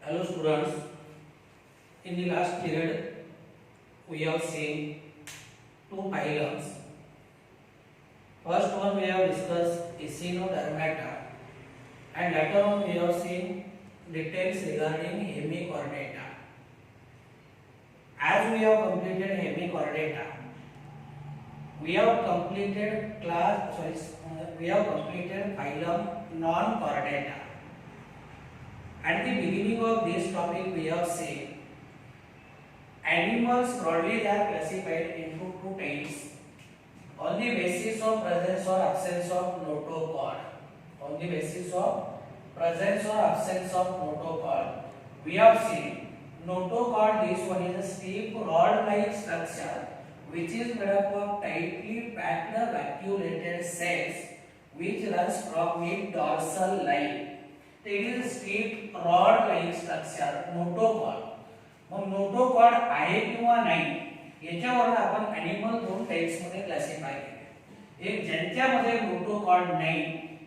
Hello students, in the last period we have seen two phylums. First one we have discussed Echinodermata and later on we have seen details regarding Hemichordata. As we have completed Hemichordata, we have completed phylum Non-Chordata. At the beginning of this topic, we have seen animals broadly they are classified into two types on the basis of presence or absence of notochord. On the basis of presence or absence of notochord, we have seen notochord. This one is a stiff rod-like structure which is made up of tightly packed vacuolated cells which runs from mid dorsal line. It is steep rod like structure notochord. Mug notochord आहे किंवा नाही याच्यावरून आपण animal दोन types मध्ये classify केले. एक ज्यांच्यामध्ये notochord नाही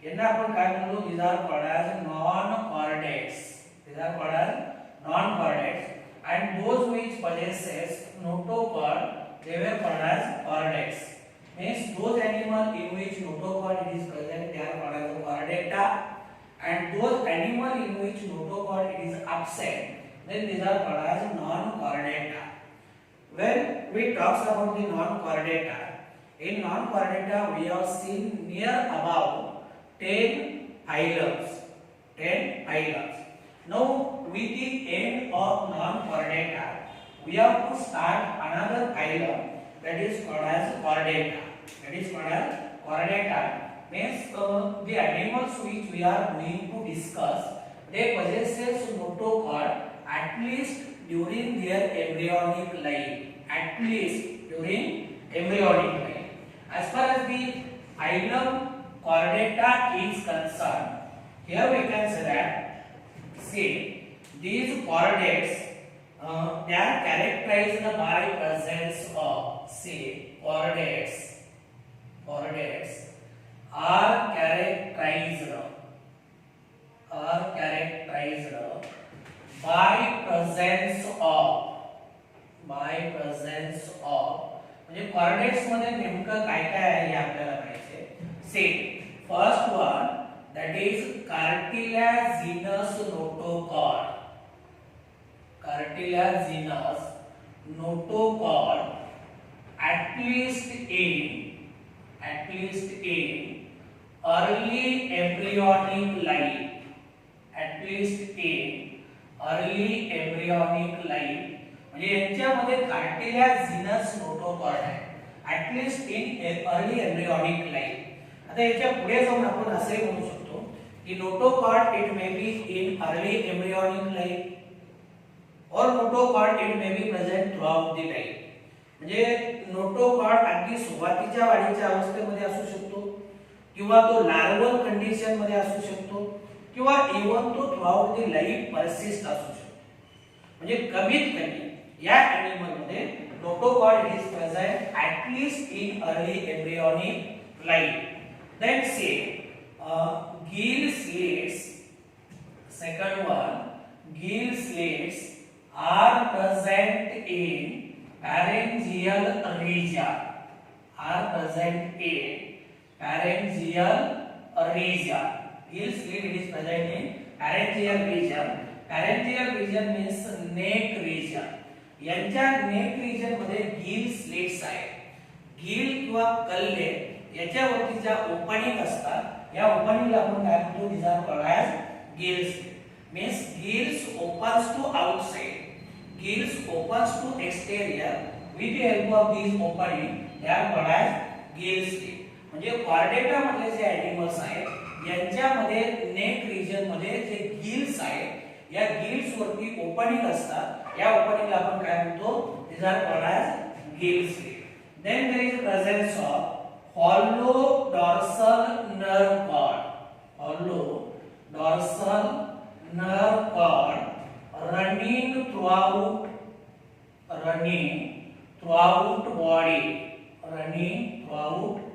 यांना आपण काय म्हणतो, these are called as non-chordates. These are called as non-chordates, and those which possesses notochord they were called as chordates. Means those animal in which notochord is present they are called as chordata, and those animal in which notochord is absent then these are called as non-chordata. When we talk about the non-chordata, in non-chordata we have seen near about 10 phylums. 10 phylums. Now with the end of non-chordata we have to start another phylum that is called as chordata. That is called as chordata. Means the animals which we are going to discuss, they possesses notochord at least during their embryonic life. At least during embryonic life. As far as the phylum chordata is concerned, here we can say that these chordates they are characterized by presence of chordates are characterized by presence of म्हणजे chordates मध्ये नेमकं काय काय आहे हे आपल्याला पाहिजे. First one that is cartilaginous notochord. Cartilaginous notochord at least in early embryonic life. At least in early embryonic life म्हणजे यांच्यामध्ये कार्टिलाजिनस नोटोकॉर्ड आहे. at least in early embryonic life. आता याच्या पुढे जाऊन आपण असे म्हणू शकतो की notochord it may be in early embryonic life और notochord it may be present throughout the life. म्हणजे नोटोकॉर्ड अगदी सुरुवातीच्या वाढीच्या अवस्थेमध्ये असू शकतो किंवा तो लार्वल कंडिशन मध्ये असू शकतो किंवा इवन तो through out the life persist असू शकतो. म्हणजे कमीत कमी या एनिमल मध्ये notochord is present at least in early embryonic life. Then say gill slits. Second one, gill slits are present in pharyngeal region. Are present in pharyngeal region. Gill slit it is present in pharyngeal region. Pharyngeal region means neck region. यांच्या नेक region मध्ये gill slits आहेत. गिल किंवा कल्ले याच्यावरती ज्या opening असतात या ओपनिंगला आपण काय म्हणतो, these are called as gills. means gills opens to outside, gills opens to exterior. with the help of these opening they are called as gill slit. म्हणजे chordata मधले जे एनिमल्स आहेत यांच्यामध्ये नेक रिजन मध्ये जे गिल्स आहेत या गिल्स वरती opening असतात. या ओपनिंगला आपण काय म्हणतो, these are called as gill slit. then there is presence of hollow dorsal nerve cord. Hollow dorsal nerve cord running throughout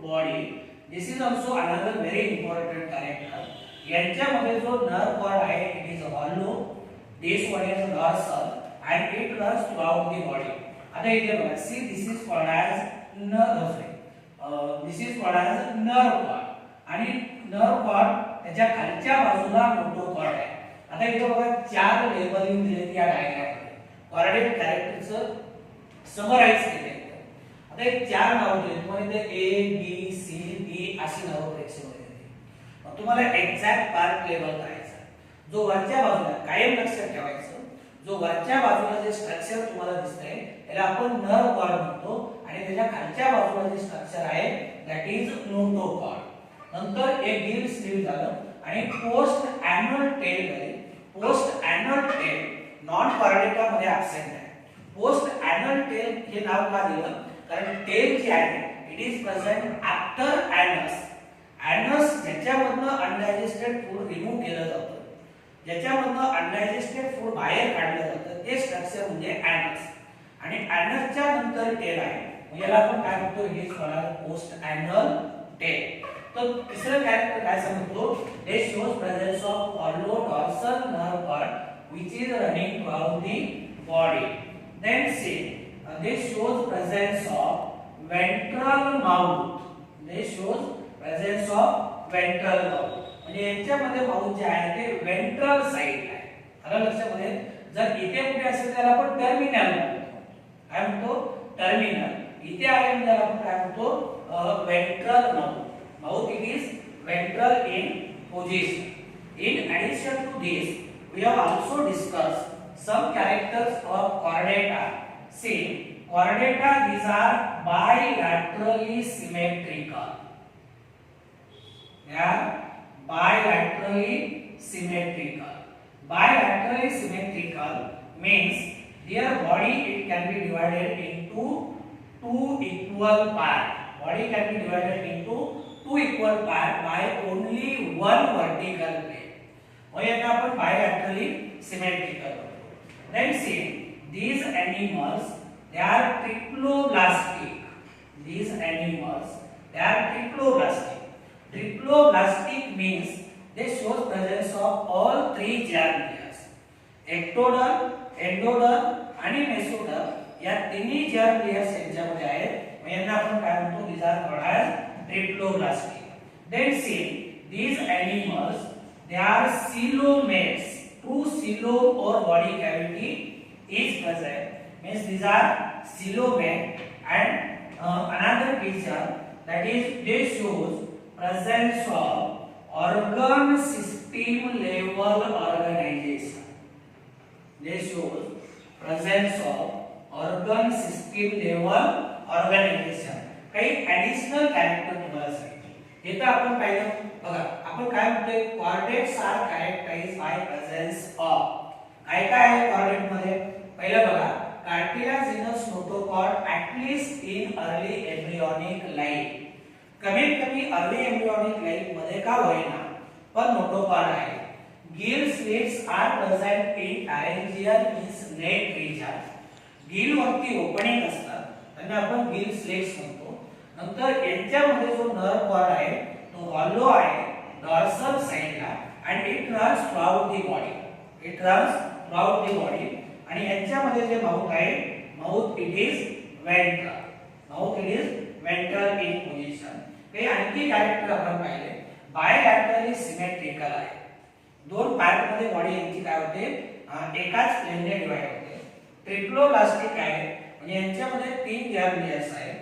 body. This is also another very important character. यांच्यामध्ये जो nerve cord आहे it is hollow This one is dorsal and it runs throughout the body. आता इथे बघा, see this is called as this is called as nerve cord आणि nerve cord त्याच्या खालच्या बाजूला नोटोकॉर्ड आहे. आता इथे बघा चार लेबलिंग दिलेत या डायग्राम मध्ये. कॉर्डेट कॅरेक्टरचं समराइज केले. आता एक चार नाव दिलेत, तुम्हाला इथे ए बी सी डी अशी नावं परीक्षेमध्ये येतील. मग तुम्हाला एक्झॅक्ट पार्ट लेबल करायचा. जो वरच्या बाजूला कायम लक्षात ठेवायचं, जो वरच्या बाजूला जे स्ट्रक्चर तुम्हाला दिसतंय त्याला आपण नर्व कॉर्ड म्हणतो आणि त्याच्या खालच्या बाजूला जे स्ट्रक्चर आहे दॅट इज नोटोकॉर्ड. नंतर एक गिल स्लीव झालं आणि पोस्ट ॲन्युअल टेल मध्ये, post anal tail non Chordata मध्ये ऍब्सेंट आहे. पोस्ट ॲन्युअल टेल हे नाव का दिलं, कारण टेल जे आहे it is present after anus. Anus ज्याच्यामधनं अनडायजेस्टेड फूड रिमूव्ह केलं जातं, ज्याच्यामधनं अनडायजेस्टेड फूड बाहेर काढलं जातं ते स्ट्रक्चर म्हणजे ॲनस. आणि ॲनसच्या नंतर टेल आहे, याला आपण काय म्हणतो, हे पोस्ट ॲन्युअल टेल. तर तिसरं कॅरेक्टर काय सांगतो, they shows presence of hollow dorsal nerve cord which is running throughout the body. Then see they shows presence of ventral mouth. They shows presence of ventral mouth म्हणजे यांच्यामध्ये mouth जे आहे ते ventral साइडला आहे. आलं लक्षामध्ये. जर इथे कुठे असेल त्याला आपण टर्मिनल म्हणतो. काय म्हणतो, टर्मिनल. इथे आहे म्हणजे आपण काय म्हणतो, ventral mouth. Mouth it is ventral in position. In addition to this, we have also discussed some characters of chordata. See, chordata these are bilaterally symmetrical. They are bilaterally symmetrical. Bilaterally symmetrical means their body it can be divided into two equal parts. Body can be divided into two equal parts by only one vertical plane. और यहाँ अपन bilaterally symmetrical. Then see these animals they are triploblastic. These animals they are triploblastic. Triploblastic means they show presence of all three germ layers. Ectoderm, endoderm आणि mesoderm या तिन्ही germ layers यांच्यामध्ये आहेत. यांना आपण काय म्हणतो, these are called as triploblastic. Then see these animals they are coelomates. Two coelom or body cavity is present, means these are coelomate. And another feature that is they shows presence of organ system level organization. They shows presence of organ system level organization. काही additional character तुम्हाला सांगितले. हे तर आपण पाहिलं. बघा आपण काय म्हणतोय, chordates are characterized by presence of. काय काय आहे कॉर्डेट मध्ये. पहिलं बघा, cartilaginous notochord at least in early embryonic life. कमीत कमी अर्ली एम्ब्रियोनिक लाईफ मध्ये का होईना पण नोटोकॉर्ड आहे. Gill slits are present in pharyngeal means neck region. Gill वरती ओपनिंग असतात त्यांना आपण गिल स्लिट्स म्हणतो. नंतर यांच्यामध्ये जो नर्व कॉर्ड आहे तो हॉलो आहे डॉर्सल साइडला आणि it runs throughout the body. It runs throughout the body. आणि यांच्यामध्ये जे माउथ आहे, mouth it is ventral. Mouth it is ventral in position. काही आणखी कॅरेक्टर आपण पाहिले. बायलॅटरली सिमेट्रिकल आहे. दोन पार्ट मध्ये बॉडी यांची काय होते, एकाच प्लेनने डिवाइड होते. ट्रिप्लोब्लास्टिक आहे म्हणजे यांच्यामध्ये तीन जर्म लेयर्स आहेत,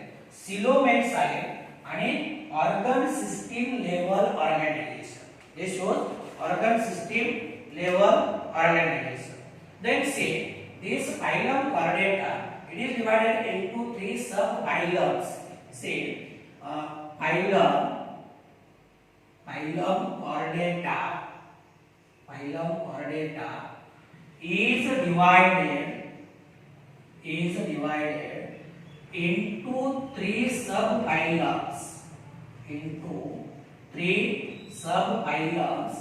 सिलोमेट्स आहे आणि ऑर्गन सिस्टीम लेवल ऑर्गनायझेशन. हे shows organ system level organization. Then see this phylum Chordata, it is divided into three subphylums. See phylum Chordata is divided into three subphylums.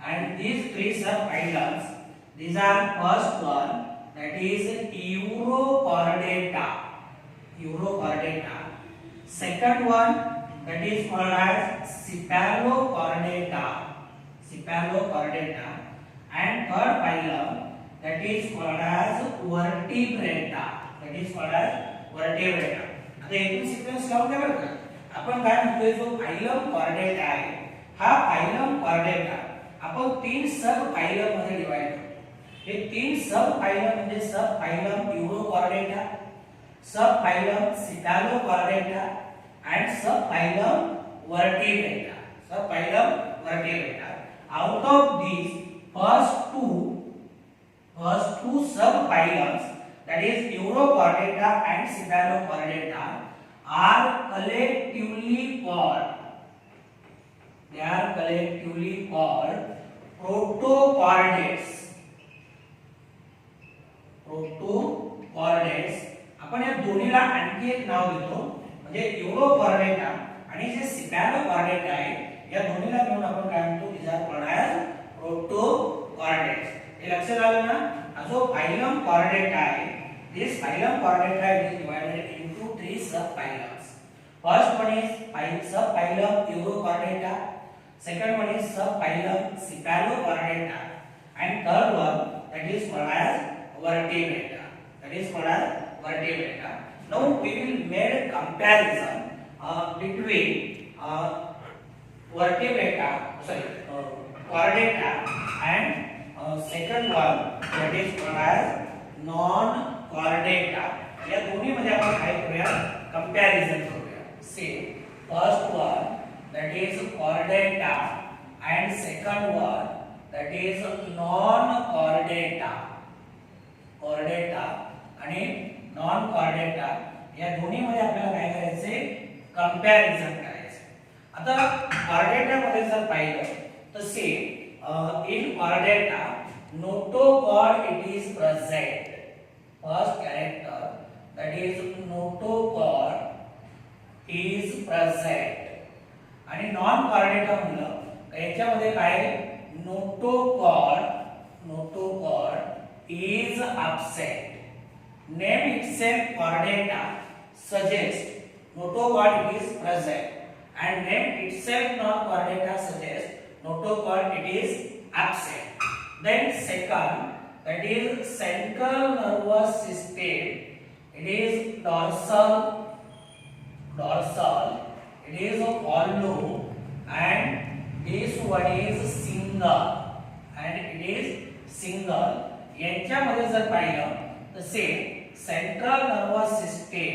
And these three subphylums, these are first one that is Urochordata. Second one that is called as Cephalochordata. And third phylum that is called as vertebrata. That is called as vertebrata. आता एकूण sequence लावून घ्या बरं का. आपण काय म्हणतोय, जो फायलम कॉर्डेटा आहे, हा फायलम कॉर्डेटा आपण तीन सब फायलम मध्ये डिवाइड करतो. हे तीन सब फायलम म्हणजे सब फायलम यूरोकॉर्डेटा, सब phylum सिफॅलोकॉर्डेटा and subphylum vertebrata. Subphylum vertebrata. Out of these first two subphylums, that is Urochordata and Cephalochordata, are collectively called. They are collectively called protochordates. Protochordates. आपण या दोन्हीला आणखी एक नाव देतो, म्हणजे यूरोकॉर्डेटा आणि जे सिफॅलोकॉर्डेटा आहे, या दोन्हीला मिळून आपण काय म्हणतो, these are called as protochordates. हे लक्षात आलं ना. हा जो फायलम कॉर्डेटा आहे, this phylum chordata is divided into three subphylums. First one is subphylum Urochordata, second one is subphylum Cephalochordata, and third one that is called as vertebrata. That is called as vertebrata. Now we will make a comparison between vertebrata, chordata, and second one that is called as non-chordata. या दोन्ही मध्ये आपण काय करूया, comparison करूया. से first one that is chordata and second one that is non-chordata. Chordata आणि non-chordata या दोन्ही मध्ये आपल्याला काय करायचे, कंपॅरिझन करायचे. आता chordata मध्ये जर पाहिलं तर से in chordata notochord it is present. First character that is notochord is present. आणि non-chordata म्हणलं याच्यामध्ये काय, notochord is absent. Name itself chordata suggests notochord is present and name itself non-chordata suggests notochord it is absent. Then second, that is central nervous system, it is dorsal, it is hollow, and this one is single, and it is single. यांच्यामध्ये जर पाहिलं तर से central nervous system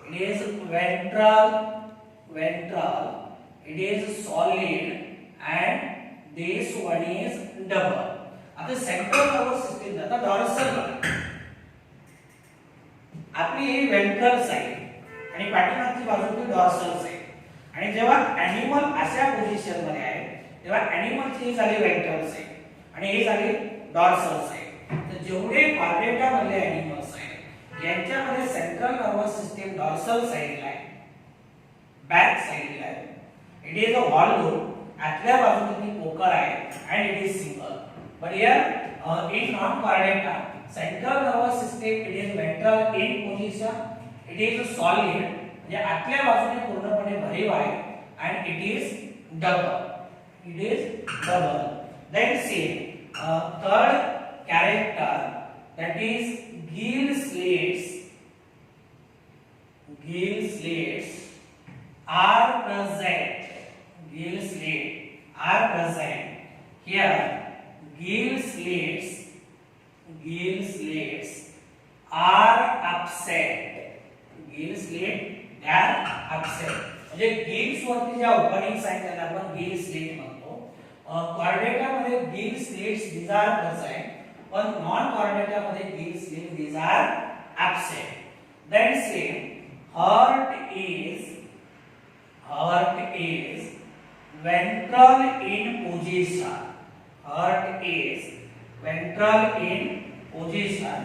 it is ventral, it is solid, and this one is double. आता central nervous system आता dorsal आपली ही ventral side आणि पाठीमागची बाजू ती डॉर्सल साइड. आणि जेव्हा एनिमल अशा पोझिशन मध्ये आहे तेव्हा एनिमलची ही झाली वेंट्रल साइड आणि ही झाली डॉर्सल साइड. तर जेवढे कॉर्डेटा मधले एनिमल्स आहेत यांच्यामध्ये सेंट्रल नर्वस सिस्टम डॉर्सल साइडला आहे, बॅक साइडला आहे. इट इज अ हॉलो, आतल्या बाजूने ती पोकळ आहे and it is single. But here in non-chordata central nervous system it is ventral in position, it is solid म्हणजे आतल्या बाजूने पूर्णपणे भरीव आहे and it is double. Then see third character that is gill slits are present. Here gill slits are absent. म्हणजे gills वरती ज्या openings आहेत त्याला आपण गिल स्लिट म्हणतो. कॉर्डेटा मध्ये gill slits these are present, पण नॉन कॉर्डेटा मध्ये Gill slit these are absent. Then say heart is ventral in position. Heart is ventral in position,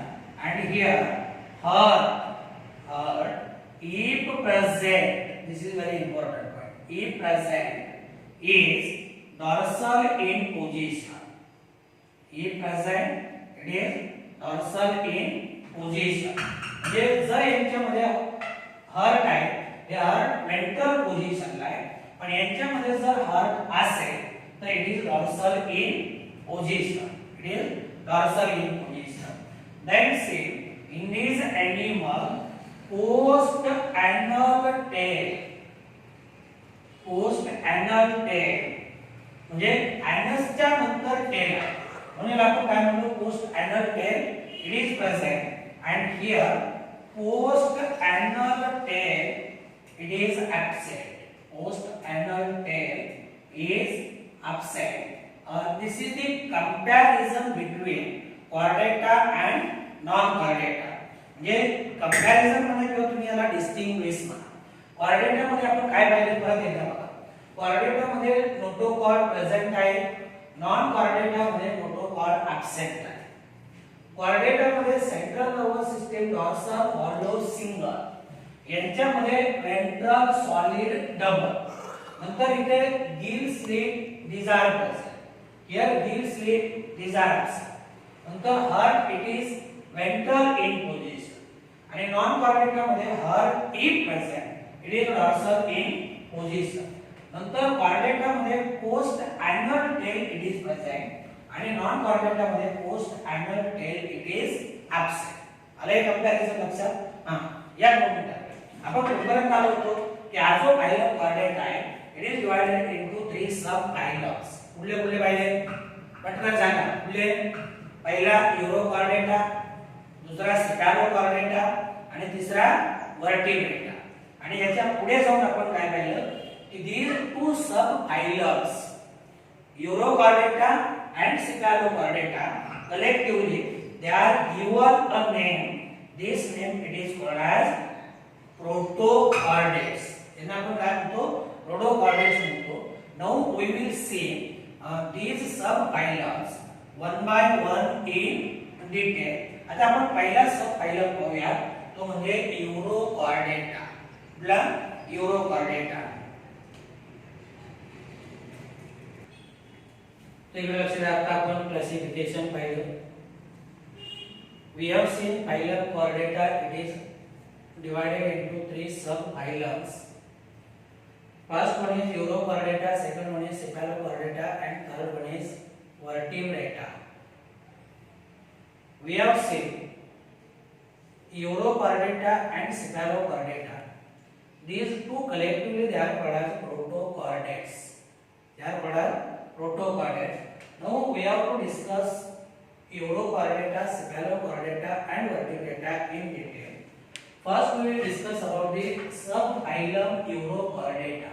and here heart if present, this is very important point, if present is dorsal in position. If present it is dorsal in position. म्हणजे जर यांच्यामध्ये heart आहे हे heart ventral पोझिशनला आहे, पण यांच्यामध्ये जर heart असेल तर it is dorsal in position. Then see, in this animal, post anal tail म्हणजे anusच्या नंतर tail आहे, म्हणून आपण काय म्हणतो post anal tail it is present and here post anal tail it is absent. Post anal tail is absent. This is the comparison between chordata and non chordata. म्हणजे comparison मध्ये किंवा तुम्ही याला डिस्टिंग्विश म्हणा. chordata मध्ये आपण काय पाहिले परत एकदा बघा. chordata मध्ये नोटोकॉर्ड प्रेझेंट आहे, नॉन chordata मध्ये नोटोकॉर्ड ॲब्सेंट आहे. chordata मध्ये central nervous system, dorsal, hollow, single यांच्यामध्ये वेंट्रल सॉलिड डबल. नंतर इथे gill slit desire present. Here gill slit desire absent. नंतर heart it is ventral in position आणि non chordata मध्ये heart is present it is dorsal in position. नंतर chordata मध्ये post anal tail it is present आणि non chordata मध्ये post anal tail it is absent. आले comparison लक्षात? हां, या दोन मिनिटात आपण कुठपर्यंत आलो होतो की हा जो फायलम chordata आहे इट इज डिवाइडेड इनटू 3 सब फायलम्स. कुठले पाहिले पटकन सांगा. कुठले? पहिला यूरो chordata, दुसरा सेफॅलो chordata आणि तिसरा वर्टिब्रेटा. आणि याच्या पुढे जाऊन आपण काय पाहिलं की these two sub phylums euro chordata and cephalo chordata collectively they are given a name. This name it is called as protochordates. यांना आपण काय म्हणतो? protochordates म्हणतो. Now we will see these sub phylums one by one in detail. आता आपण पहिला सब phylum पाहूया, तो म्हणजे यूरो chordata. आपला यूरो chordata. तो इकडे लक्ष द्या. आता आपण क्लासिफिकेशन पाहिलं. We have seen phylum chordata. It is divided into 3 sub phylums. First one is euro chordata, second one is cephalo chordata, and third one is vertebrata. We have seen euro chordata and cephalo chordata. These two collectively they are called as protochordates. They are called as protochordates. Now we have to discuss euro chordata, cephalo chordata, and vertebrata in detail. First we will discuss about the subphylum euro chordata.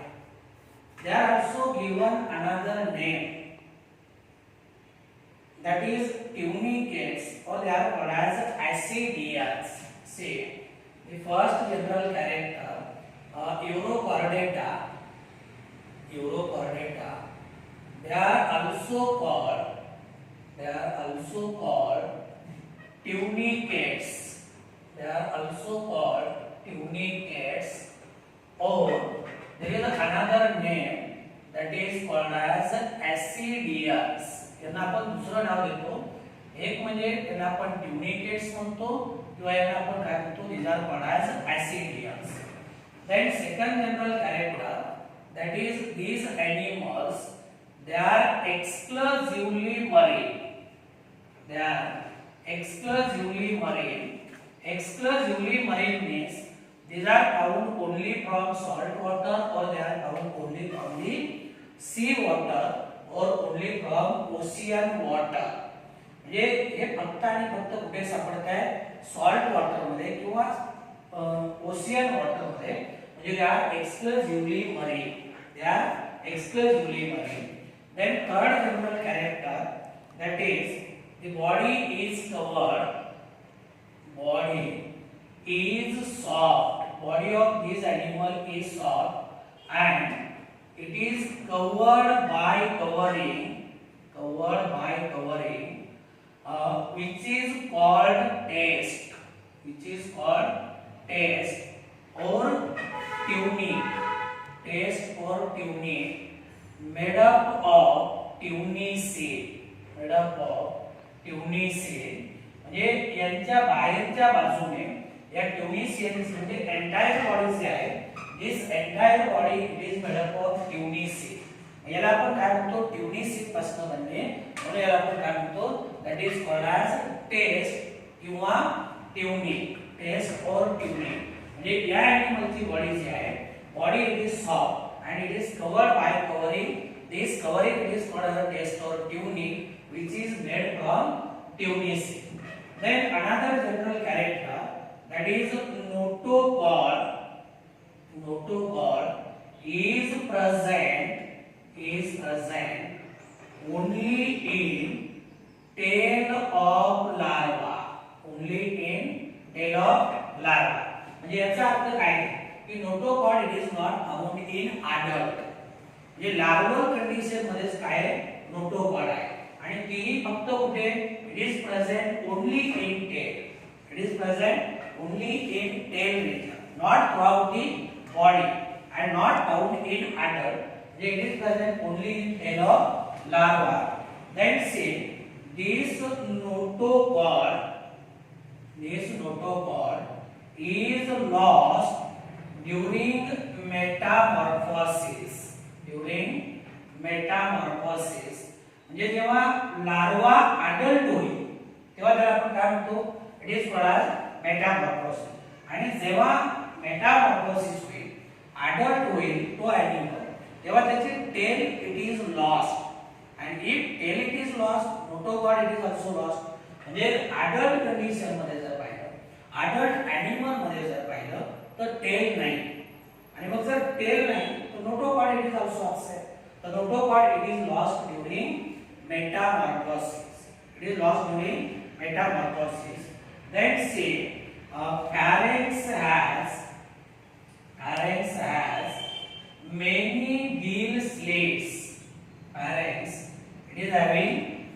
They are also given another name, that is tunicates, or they are called as ascidians. See, the first general character, euro chordata, they are also called tunicates. Or there is another name that is called as ascidians. यांना आपण दुसरं नाव देतो. एक म्हणजे यांना आपण tunicates म्हणतो किंवा यांना आपण काय म्हणतो? These are called as ascidians. Then second general character, that is these animals they are exclusively marine. Exclusively marine means these are found only from salt water, or they are found only from the sea water, or only from ocean water. म्हणजे हे फक्त आणि फक्त कुठे सापडत आहे? Salt water मध्ये किंवा ocean water मध्ये. म्हणजे they are exclusively marine. Then third general character, that is the body is soft. Body of this animal is soft and it is covered by covering which is called taste or tunic, made up of tunicate. म्हणजे यांच्या बाहेरच्या बाजूने या ट्युनिसियन्स म्हणजे entire body जे आहे, this entire body it is made up of tunicin. याला आपण काय म्हणतो? ट्युनिसिड पासून बनले, म्हणून याला आपण काय म्हणतो? That is called as test किंवा ट्युनिक, टेस्ट और ट्युनिक. म्हणजे या ॲनिमलची बॉडी जी आहे, body it is soft and it is covered by covering. This covering it is called as a test or tunic which is made from tunic. Then another general character, that is notochord. Notochord is present only in tail of larva. Only in tail of larva. म्हणजे याचा अर्थ काय आहे की notochord it is not found in adult. म्हणजे larval condition मध्ये काय notochord आहे आणि तीही फक्त कुठे, it is present only in tail. It is present only in tail region, not throughout the body and not found in adult. It is present only in tail of larva. Then say this notochord is lost during metamorphosis. म्हणजे जेव्हा larva adult होईल तेव्हा त्याला आपण काय म्हणतो, it is called Metamorphosis. आणि जेव्हा मेटामॉर्फोसिस होईल, अडल्ट होईल तो ॲनिमल, तेव्हा त्याची tail it is lost. and if tail it is lost, notochord it is also lost. म्हणजे अडल्ट कंडिशन मध्ये जर पाहिलं, अडल्ट ॲनिमल मध्ये जर पाहिलं तर टेल नाही, आणि मग जर टेल नाही तर notochord it is also absent. तर notochord it is lost during metamorphosis. It is lost during metamorphosis. Then say pharynx has many gill slits. Pharynx it is having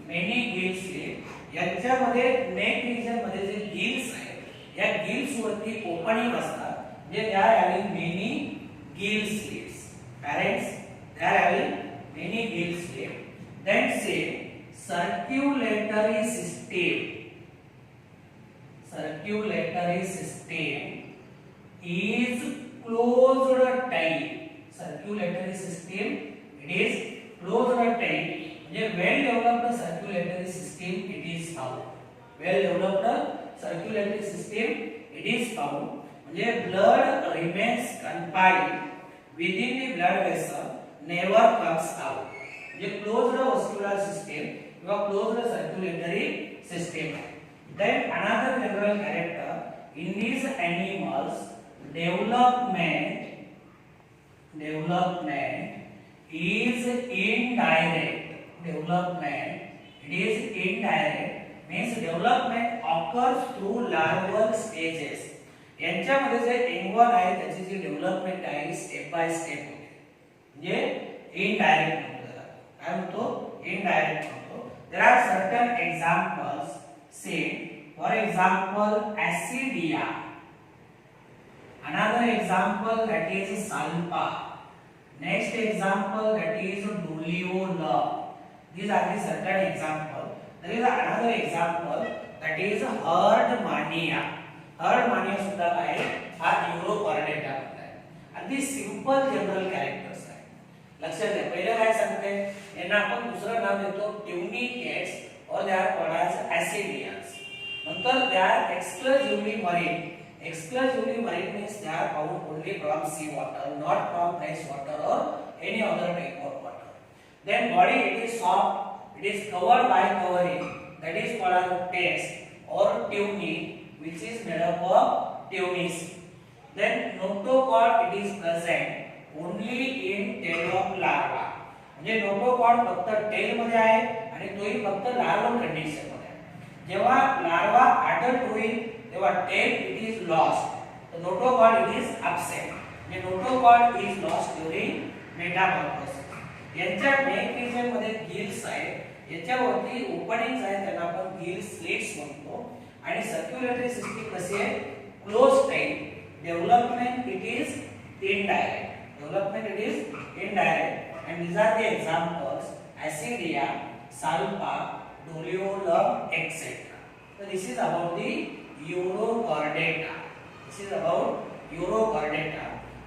many gill slits. यांच्यामध्ये नेक region मध्ये जे gills आहेत, या gills वरती opening असतात, जे they are having many gill slits. Pharynx they are having many gill slits. Then say circulatory system is closed type. Circulatory system it is closed type. म्हणजे well developed circulatory system it is found. Well developed circulatory system it is found. म्हणजे blood remains confined within the blood vessel, never comes out. म्हणजे closed vascular system किंवा closed circulatory system. Then another general character in these animals, development is indirect. It is indirect means development occurs through larval stages. यांच्यामध्ये जे involve आहे त्याची जी development आहे step by step होते, म्हणजे indirect म्हणतो. काय म्हणतो? इनडायरेक्ट म्हणतो. There are certain examples. Say for example Acidia, another example that is Salpa, next example that is Doliolum. These are the certain example. There is another example that is Herdmania. Herdmania सुद्धा काय हा न्यूरोकॉर्डेटा आहे. अगदी simple general characters आहे. लक्षात घ्या, पहिले काय सांगते, यांना आपण दुसरं नाव देतो ट्युनिकेट्स or they are called as acidians. नंतर they are exclusively marine. Exclusively marine means they are found only from sea water, not from fresh water or any other type of water. Then body it is soft, it is covered by covering, that is called as test or tunic, which is made up of tunis. Then notochord it is present only in tail of larva. म्हणजे notochord फक्त tell मध्ये आहे आणि तोही फक्त larval condition मध्ये आहे. जेव्हा लार्वा अडल्ट होईल तेव्हा टेल इट इज लॉस्ट, तर नोटोकॉर्ड इट इज अब्सेंट. म्हणजे notochord is lost during Metamorphosis. यांच्या नेक रिजन मध्ये गिल्स आहेत, याच्यावरती ओपनिंग्स आहेत, त्यांना आपण गिल स्लिट्स म्हणतो. आणि सर्क्युलेटरी सिस्टीम कशी आहे? Close type. Development it is indirect. And these are the examples: Acidia, Salpa, Doliolum, etc. So this is about the Urochordata.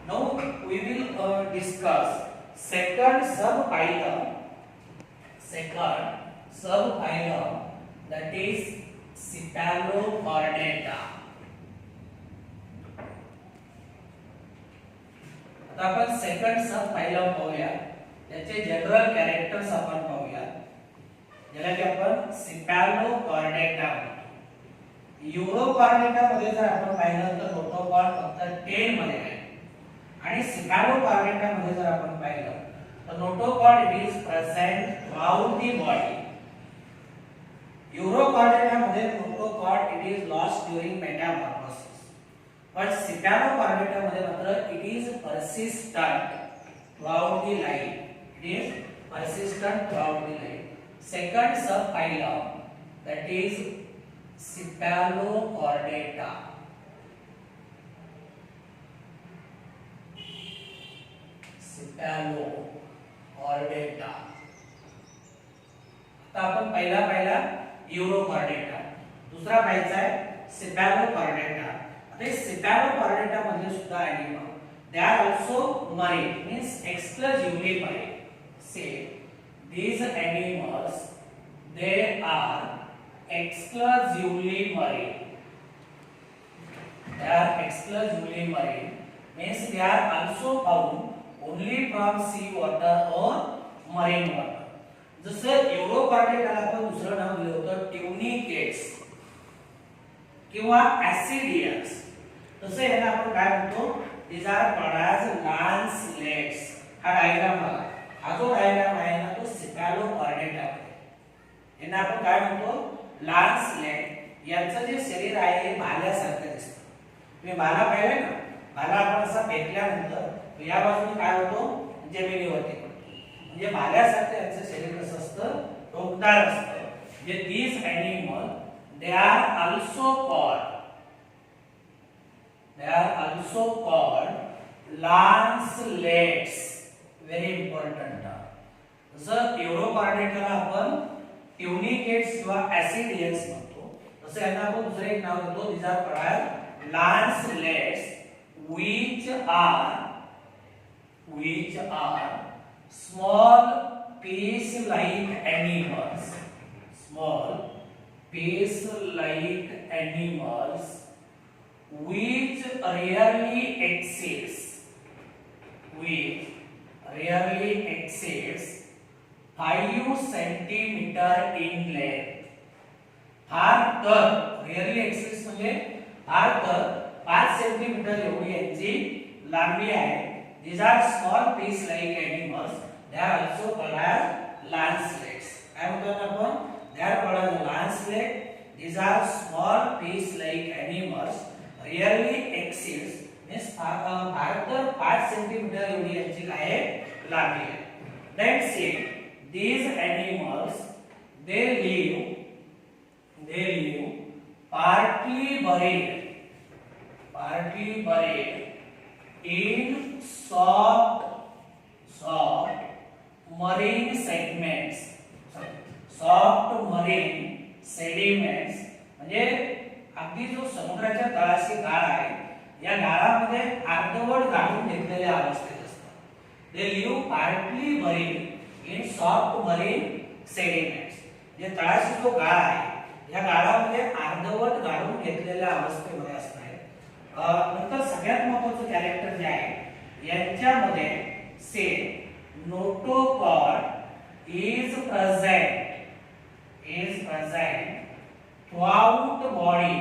Now we will discuss second subphylum, that is Cephalochordata. आता आपण second सब phylum पाहूया. त्याचे general characters आपण पाहूया, ज्याला की आपण Cephalochordata म्हणतो. यूरोकॉर्डेटा मध्ये जर आपण पाहिलं तर नोटोकॉर्ड फक्त 10 मध्ये आहे, आणि Cephalochordata मध्ये जर आपण पाहिलं तर notochord it is present throughout the body. Urochordata मध्ये notochord it is lost during metamorphosis, but Cephalochordata मध्ये मात्र it is persistent throughout the life. It is persistent throughout the life. Second subphylum, that is Cephalochordata. Cephalochordata. आता आपण पहिला urochordata, दुसरा पाहायचा आहे Cephalochordata. आता Cephalochordata मध्ये सुद्धा animal they are also marine, means exclusively marine. Say these animals they are exclusively marine. They are exclusively marine, means they are also found only from sea water or marine water. जसं यूरोकॉर्डेटाला आपण दुसरं नाव दिलं होतं ट्युनिकेट्स किंवा ऍसिडियन्स, तसं याला आपण काय म्हणतो, these are called as lancelets. हा डायग्राम बघा, हा जो डायग्राम आहे ना तो Cephalochordata आहे. यांना आपण काय म्हणतो, लान्सलेट. यांचं जे शरीर आहे हे भाल्यासारखं दिसतं. तुम्ही भाला पाहिलाय ना, भाला आपण असा फेकल्यानंतर या बाजूने काय होतो, जमिनीवरती पडतो. म्हणजे भाल्यासारखं यांचं शरीर कसं असतं, टोकदार असतं. म्हणजे these animal they are also called lancelets. Very important term. जसं यूरोकॉर्डेटाला आपण ट्युनिकेट्स किंवा ऍसिडियन्स म्हणतो, तसं यांना आपण दुसरे एक नाव देतो, these are called lancelets, which are small fish-like animals. Small fish-like animals which rarely exceeds 5 centimeter in length. फार तर rarely exceeds म्हणजे फार तर 5 सेंटीमीटर एवढी यांची लांबी आहे. These are small fish-like animals. They are also called as lancelets. काय म्हणतात आपण? They are called as lancelet. These are small fish-like animals. Rarely exceeds means फार तर 5 सेंटीमीटर एवढी यांची काय आहे, लांबी आहे. Then see, these animals they live partly buried in soft marine segments. Soft marine sediments म्हणजे अगदी जो समुद्राच्या तळाशी गाळ आहे, या गाळामध्ये अर्धवट गाळून घेतलेल्या अवस्थेत असतात. They live partly buried in soft marine sediments. जे तळाशी जो गाळ आहे, या गाळामध्ये अर्धवट गाळून घेतलेल्या अवस्थेमध्ये असतात. नंतर सगळ्यात महत्त्वाचं कॅरेक्टर जे आहे यांच्यामध्ये से notochord is present throughout body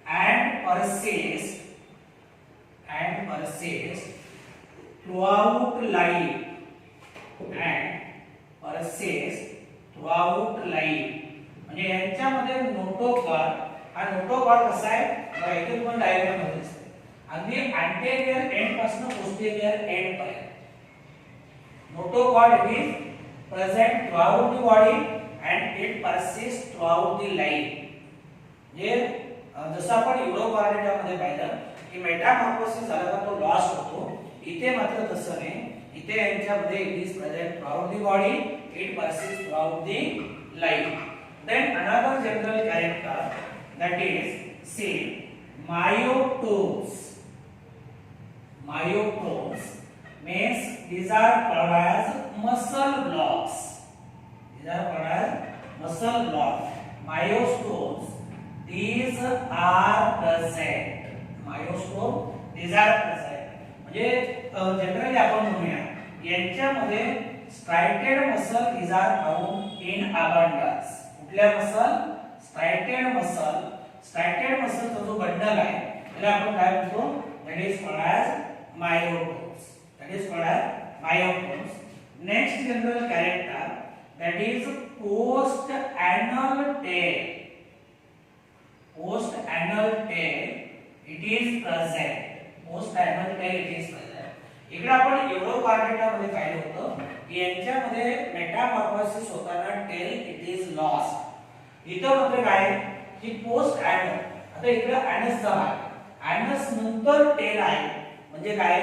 and persists throughout life म्हणजे यांच्यामध्ये नोटोकॉर्ड, हा नोटोकॉर्ड कसा आहे बघा, इथे तुम्हाला डायग्राम मध्ये दिसते. अगदी अँटेरियर एंड पासून पोस्टेरियर एंड पर्यंत notochord is present throughout the body and it persist throughout the life. म्हणजे जसं आपण यूरोकॉर्डेटा मध्ये पाहिलं की मेटामॉर्फोसिस झाला का तो लॉस्ट होतो, इथे मात्र तसं नाही. इथे यांच्यामध्ये it is present throughout the body, it persist throughout the life. Then another general character, that is see myotubes. Myotubes means these are called as muscle blocks. These are called as muscle blocks. Myostones, these are present. Myostone, these are present. म्हणजे generally आपण म्हणूया यांच्यामध्ये striated muscle these are found in abundance. कुठल्या muscle? striated muscle चा जो bundle आहे त्याला आपण काय म्हणतो? That is called as myotones. Next general character, that is post-anal tail. Post-anal tail, it is present. Post-anal tail, it is present. इकडे आपण युरोकॉर्डेटा मध्ये पाहिलं होतं की यांच्यामध्ये मेटामॉर्फोसिस होताना टेल इट इज लॉस्ट. इथं म्हणजे काय की पोस्ट एनल. आता इकडे एनसचा भाग, एनस नंतर टेल आहे म्हणजे काय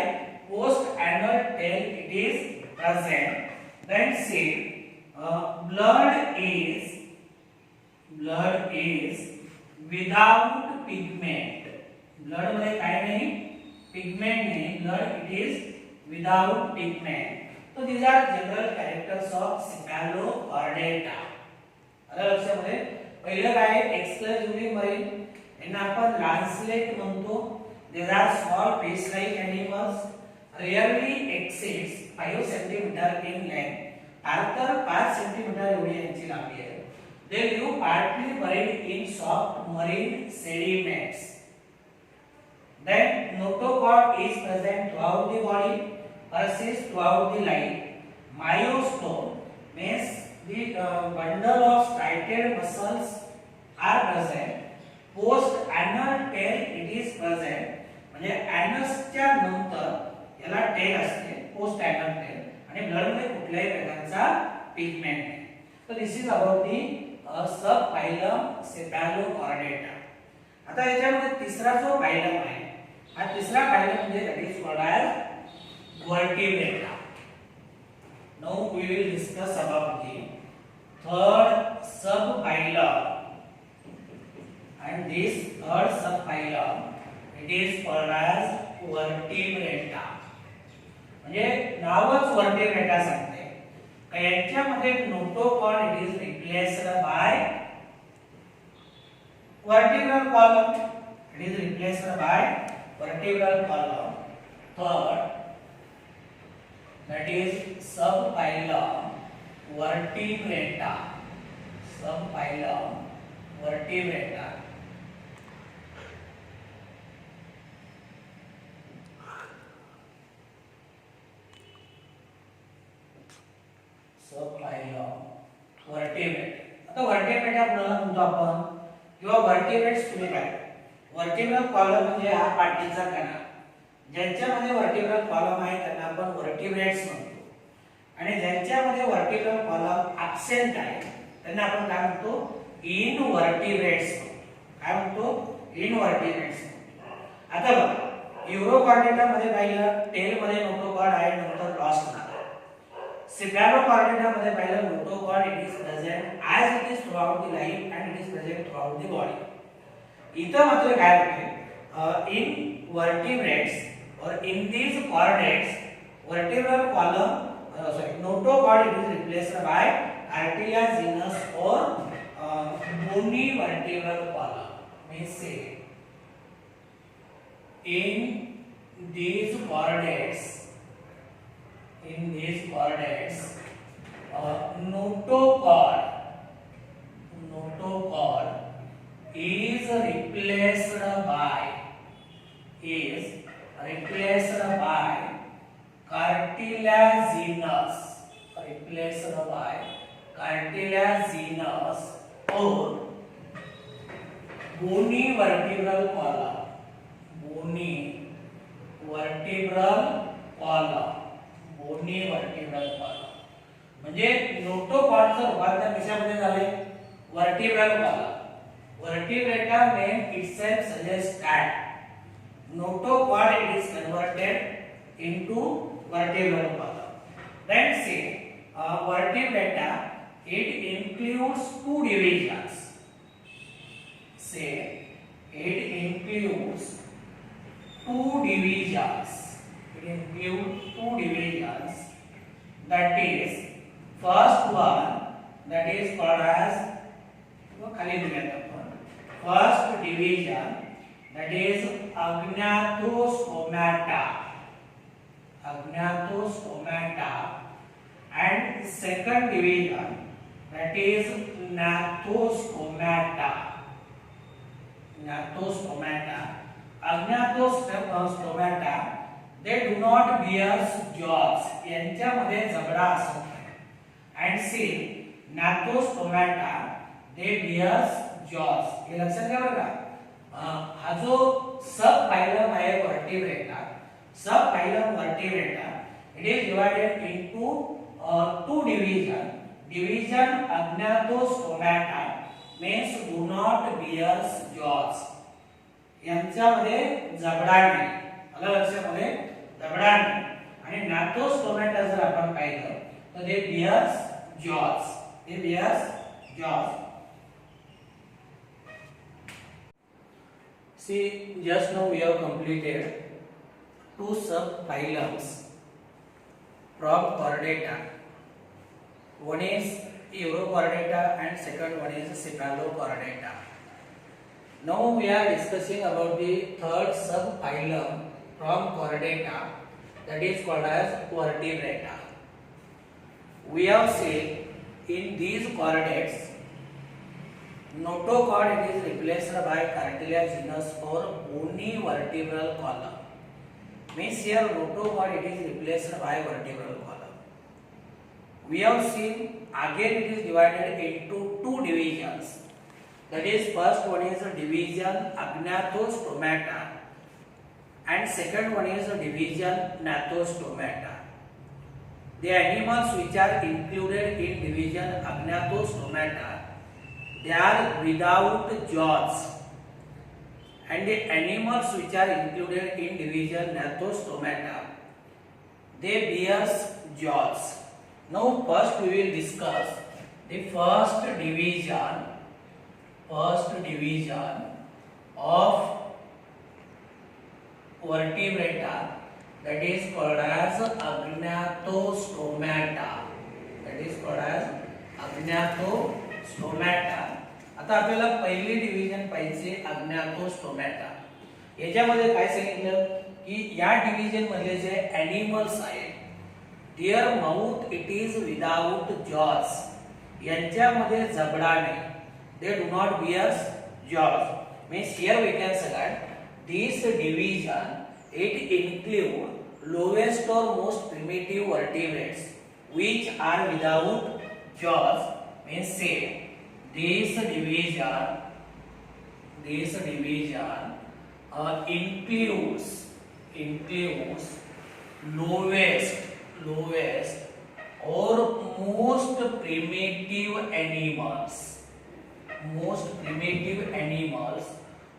post anal tail it is present. Then say blood is without pigment. Blood मध्ये काय नाही, pigment नाही. Blood it is without pigment. So these are general characters of cephalochordata. आलं लक्षामध्ये? पहिलं काय एक्सक्लुझिव्हली मरीन, यांना आपण लान्सलेट म्हणतो. These are small fish-like animals, rarely exceeds 5 cm in length. Far 5 cm एवढी यांची लांबी आहे. They live partly buried in soft marine sediments. Then notochord is present throughout the body, persists throughout the life. Myostone means the bundle of striated muscles are present. Post anal tail it is present. म्हणजे एनसच्या नंतर याला tell असते, post anal tail, आणि blood मध्ये कुठल्याही प्रकारचा pigment नाही. तर दिस इज अबाउट दी सब फायलम सेफॅलोकॉर्डेटा. आता याच्यामध्ये तिसरा जो फायलम आहे, हा तिसरा फायलम म्हणजे that is called as Vertebrata. Now we will discuss about the third sub phylum, and this third sub phylum it is called as Vertebrata. म्हणजे नावच वर्टिब्रेटा सांगते का यांच्यामध्ये notochord it is replaced by vertebral column. It is replaced by vertebral column. Third, that is subphylum vertebrata. Subphylum vertebrata. subphylum vertebrate. आता vertebrate आपल्याला म्हणतो आपण किंवा vertebrates तुम्ही काय, vertebral column म्हणजे हा पाठीचा कणा. ज्यांच्यामध्ये vertebral column आहे त्यांना आपण vertebrates म्हणतो, आणि ज्यांच्यामध्ये vertebral column absent आहे त्यांना आपण काय म्हणतो, invertebrates म्हणतो. काय म्हणतो? invertebrates म्हणतो. आता बघा युरोकॉर्डेटा मध्ये पाहिलं टेल मध्ये नोटोकॉर्ड आहे, नंतर लॉस्ट झाला. Cephalochordata मध्ये पाहिलं notochord it is present as it is throughout the life and it is present throughout the body. इथं मात्र काय होते, in vertebrates or in these chordates vertebral column notochord it is replaced by cartilaginous or bony vertebral column. Means say in these chordates notochord is replaced by cartilaginous or bony vertebral column. Bony vertebral column. म्हणजे नोटोकॉर्डचं रूपांतर कशामध्ये झाले, vertebral column. Vertebrata name itself suggests that notochord it is converted into vertebral column. Then say vertebrata it includes two divisions. Say it includes two divisions. That is, first one that is called as खाली दिलेत आपण first division that is agnatostomata and second division that is gnathostomata. Agnatostomata they do not bear jaws, यांच्यामध्ये जबडा असत नाही. And see gnathostomata they bear jaws. हे लक्षात घ्या बरं का. हा जो सब फायलम आहे वर्टिब्रेटा, सब phylum vertebrata it is divided into two division agnatostomata means do not bear jaws, यांच्यामध्ये जबडा नाही. आलं लक्षामध्ये जबडा नाही. आणि gnatostomata जर आपण पाहिलं तर ते bears jaws. See, just now we have completed two subphylums from Chordata. One is Urochordata and second one is Cephalochordata. Now we are discussing about the third subphylum from Chordata, that is called as Vertebrata. We have seen in these chordates notochord it is replaced by cartilaginous or bony vertebral column. Means here notochord it is replaced by vertebral column. We have seen again it is divided into two divisions. That is first one is a division agnatostomata and second one is a division gnathostomata. The animals which are included in division agnatostomata they are without jaws, and the animals which are included in division gnathostomata they bear jaws. Now first we will discuss the first division of vertebrata, that is called as agnatostomata. आता आपल्याला पहिली division पाहिजे अग्न्यातोस्टोमॅटा. याच्यामध्ये काय सांगितलं की या division मधले जे एनिमल्स आहेत their mouth it is without jaws, यांच्यामध्ये जबडा नाही. They do not bear jaws. Means here we can say that this division it include lowest और most primitive vertebrates which are without jaws. Means say this division includes lowest or most primitive animals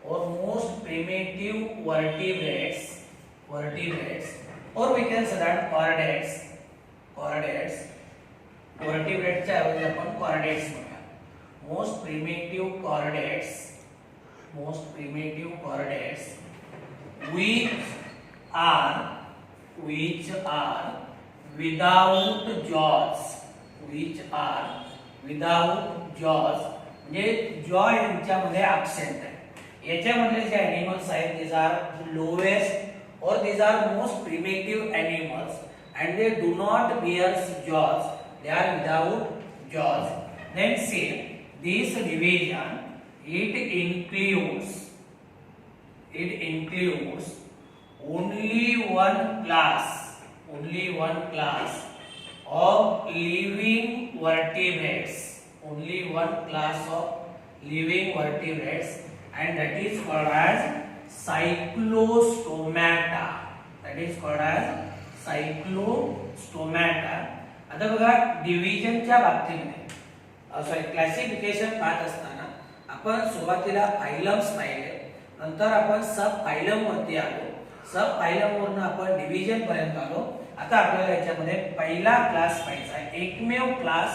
or most primitive vertebrates, or we can say that chordates. Vertebrates ऐवजी आपण chordates म्हणूया. Most primitive chordates which are without jaws, म्हणजे jaw यांच्यामध्ये absent आहे. याच्यामधले जे animals आहेत these are lowest or these are most primitive animals and they do not bear jaws, they are without jaws. Then see this division it includes only one class of living vertebrates, and that is called as cyclostomata. आता बघा डिव्हिजनच्या बाबतीमध्ये sorry classification पाहत असताना आपण सुरुवातीला फायलम्स पाहिले, नंतर आपण सब फायलम वरती आलो, सब फायलम वरून आपण डिव्हिजन पर्यंत आलो. आता आपल्याला याच्यामध्ये पहिला क्लास पाहिजे आहे, एकमेव क्लास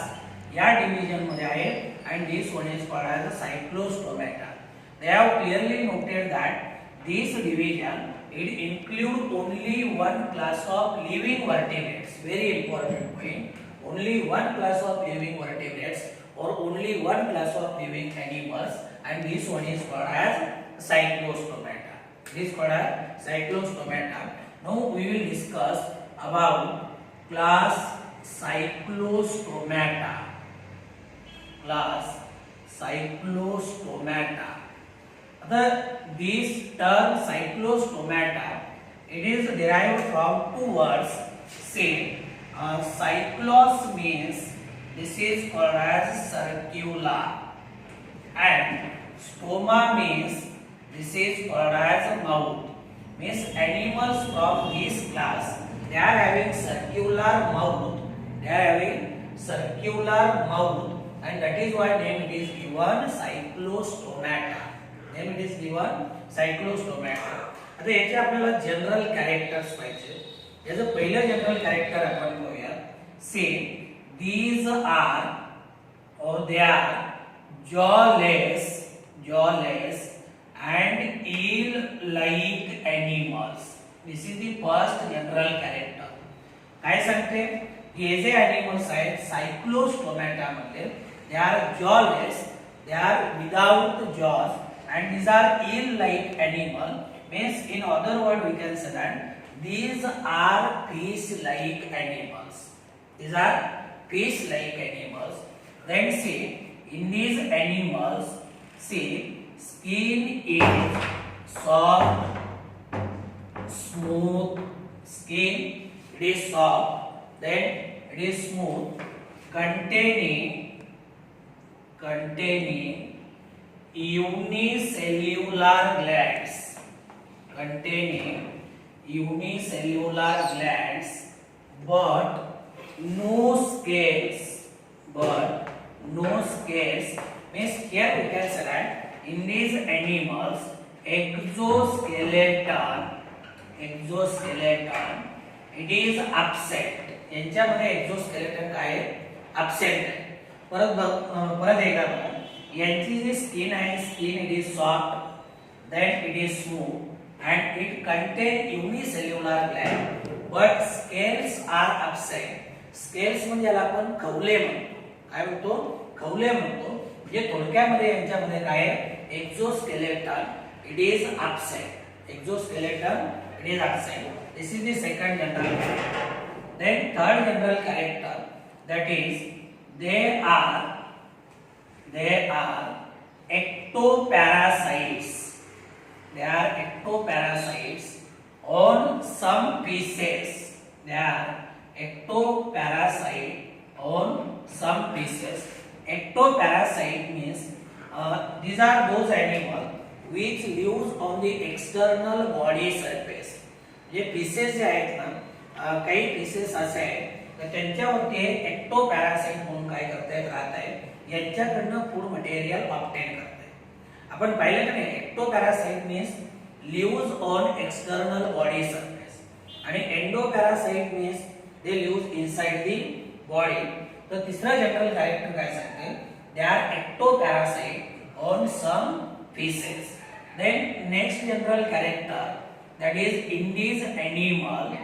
या डिव्हिजन मध्ये आहे, and this one is called as a cyclostomata. They have clearly noted that this division it include only one class of living vertebrates. Very important point. Only one class of living vertebrates or only one class of living animals, and this one is called as Cyclostomata. This is called as Cyclostomata. Now we will discuss about class Cyclostomata. Class Cyclostomata. This term Cyclostomata, it is derived from two words. Say, cyclos means this is called as circular, and stoma means this is called as mouth. Means animals from this class, they are having circular mouth. They are having circular mouth, and that is why name it is given Cyclostomata. Name it is given Cyclostomata. आता याचे आपल्याला general characters पाहिजे. याचं पहिलं general character आपण घेऊया. से these are or they are jawless and eel-like animals. This is the first general character. काय सांगते? हे जे animals आहेत Cyclostomata मध्ये, they are jawless, they are without jaws, and these are eel-like animal. Means in other word we can say that these are fish-like animals. These are fish-like animals. Then see, in these animals, see, skin is soft, smooth. Skin, it is soft. Then it is smooth, containing unicellular glands. Containing unicellular glands, but no scales. Means here we can say that in these animals exoskeleton it is absent. यांच्यामध्ये exoskeleton काय आहे? absent आहे. परत एकदा बघा. यांची जी skin आहे, skin it is soft, then it is smooth, and it contain unicellular gland, but scales are absent. Scales म्हणजे याला आपण खवले म्हणतो. काय म्हणतो? खवले म्हणतो. म्हणजे थोडक्यामध्ये यांच्यामध्ये काय आहे? Exoskeleton it is absent. Exoskeleton it is absent. This is the second general character. Then third general character, that is they are ectoparasites. They are ectoparasites on some species. They are ectoparasite on some species. Ectoparasite means these are those animals which lives on the external body surface. जे pieces जे आहेत ना, काही pieces असे आहेत तर त्यांच्यावरती ectoparasite म्हणून काय करतायत, राहत आहेत. यांच्याकडनं फूड मटेरियल ऑब्टेन करतात. आपण पाहिलं की नाही, ectoparasite means lives on external body surface, आणि endoparasite means they live inside the body. तर तिसरा जनरल कॅरेक्टर काय सांगते? they are ectoparasite on some species. Then next general character, that is in this animal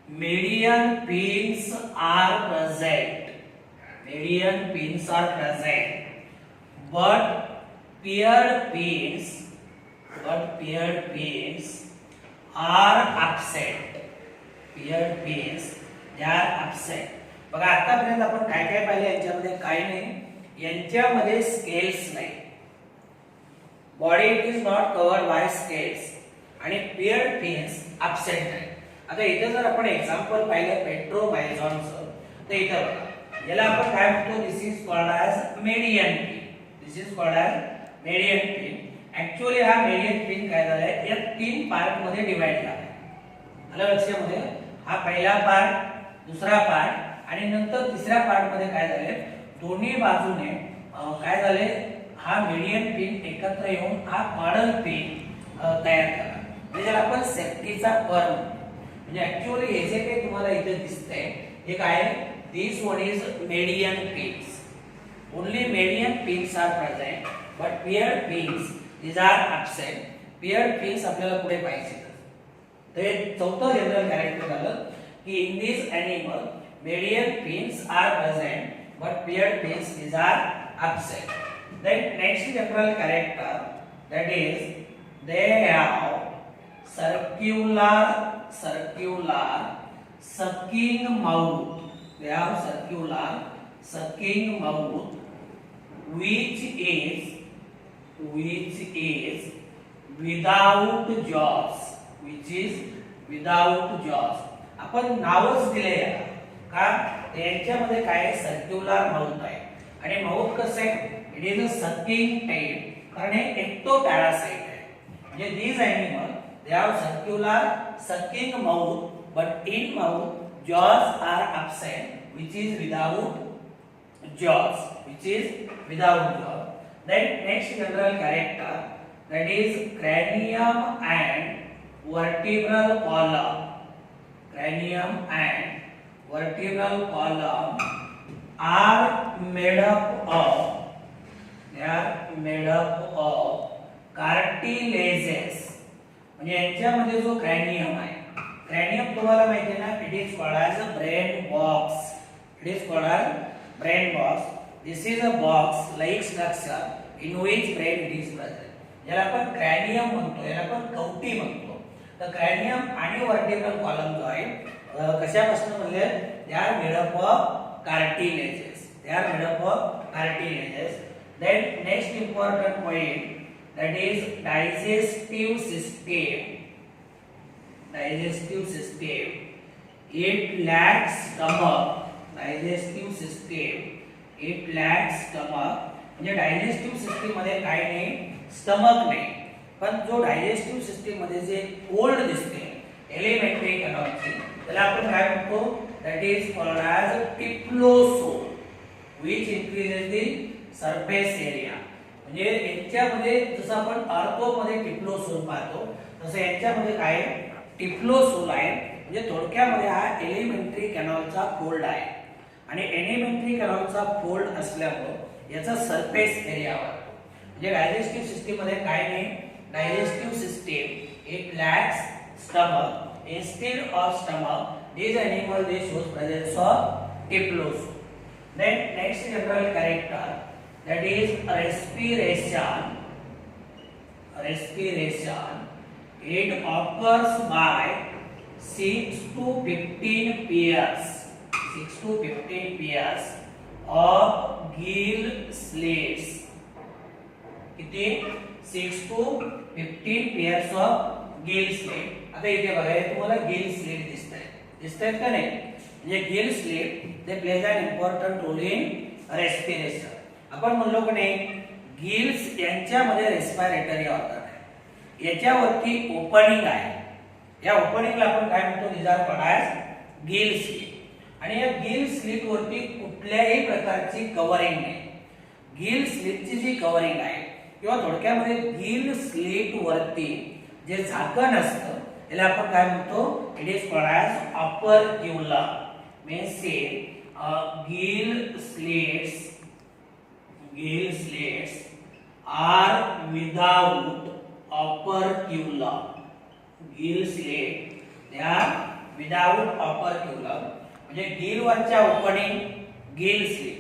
median fins are present. Median fins are present, but paired fins are absent. Paired fins they are absent. बघा आतापर्यंत आपण काय काय पाहिले यांच्यामध्ये? काय नाही, यांच्यामध्ये स्केल्स नाही. Body it is not covered bye scales, आणि पेअर्ड फिन्स absent आहे. आता इथे जर आपण एक्झाम्पल पाहिलं पेट्रोमायझॉनचं, तर इथे बघा याला आपण काय म्हणतो? This is called as median fin. This is called as median fin. Actually हा मेडियन फिन काय झालाय, या तीन पार्ट मध्ये डिवाइड झालाय. आलं लक्षामध्ये? हा पहिला पार्ट, दुसरा पार्ट, आणि नंतर तिसऱ्या पार्ट मध्ये काय झाले, दोन्ही बाजूने काय झाले, हा मेडियन पिन एकत्र येऊन हा मॉडल पिन तयार करा. म्हणजे ज्याला आपण सेफ्टीचा पर म्हणजे ऍक्च्युअली हे जे काही तुम्हाला इथे दिसतंय हे काय, this one is median fins. Only median fins are present, but paired fins these are absent. Paired fins आपल्याला पुढे पाहिजे. तर हे चौथं जनरल कॅरेक्टर झालं की in this animal median fins are present but paired means these are absent. Then next general character, that is they have circular sucking mouth. They have circular sucking mouth which is without jaws, which is without jaws. आपण नावच दिले याला का यांच्यामध्ये काय circular mouth आहे आणि mouth कसं आहे, it is a sucking type, कारण हे एक्टो पॅरासाइट आहे. म्हणजे these animal they have circular sucking mouth but in mouth jaws are absent which is without jaws, Then next general character, that is cranium and vertebral column. Cranium and vertebral column are made up of cartilages. म्हणजे यांच्यामध्ये जो cranium आहे, cranium तुम्हाला माहिती आहे ना, it is called as a brain box. This is a box like structure in which brain is present. याला आपण cranium म्हणतो, याला आपण कवटी म्हणतो. तर cranium आणि vertebral column जो आहे कशापासून बनले, they are made up of cartilages. Then next important point, that is digestive system. It lacks stomach. म्हणजे डायजेस्टिव्ह सिस्टीम मध्ये काय नाही, स्टमक नाही. पण जो डायजेस्टिव्ह सिस्टीम मध्ये जे कोल्ड दिसते एलिमेंटरी कॅनॉलची, त्याला आपण काय म्हणतो, that is called as typhlosole, which increases the surface area. म्हणजे यांच्यामध्ये जसं आपण आर्थो मध्ये टिप्लोसोल पाहतो तसं यांच्यामध्ये काय टिप्लोसोल आहे. म्हणजे थोडक्यामध्ये हा एलिमेंटरी कॅनॉलचा फोल्ड आहे आणि एलिमेंटरी कॅनॉलचा फोल्ड असल्यामुळे याचा सरफेस एरिया वाढतो. म्हणजे डायजेस्टिव्ह सिस्टीम मध्ये काय नाही, digestive system it lacks stomach. Instead of stomach, these animal they shows presence of टिप्लोसोल. Then next general character, that is respiration. It occurs by 6 to 15 pairs of gill slits. किती 6 to 15 pairs of gill slit. आता इथे बघा, हे तुम्हाला Gill slit दिसतायत का नाही. म्हणजे gill slit they plays an important role in respiration. आपण म्हणलो की नाही, गिल्स यांच्यामध्ये रेस्पिरेटरी ऑर्गन आहे, याच्यावरती ओपनिंग आहे. या ओपनिंगला आपण काय म्हणतो, these are called as Gill slit. आणि या गिल स्लिट वरती कुठल्याही प्रकारची कव्हरिंग नाही. गिल स्लिटची जी कव्हरिंग आहे किंवा थोडक्यामध्ये गिल स्लिट वरती जे झाकण असतं याला आपण काय म्हणतो, it is called as operculum. Means say gill slits are without operculum. Gill slit they are without operculum. म्हणजे गिल वरच्या ओपनिंग गिल स्लिट,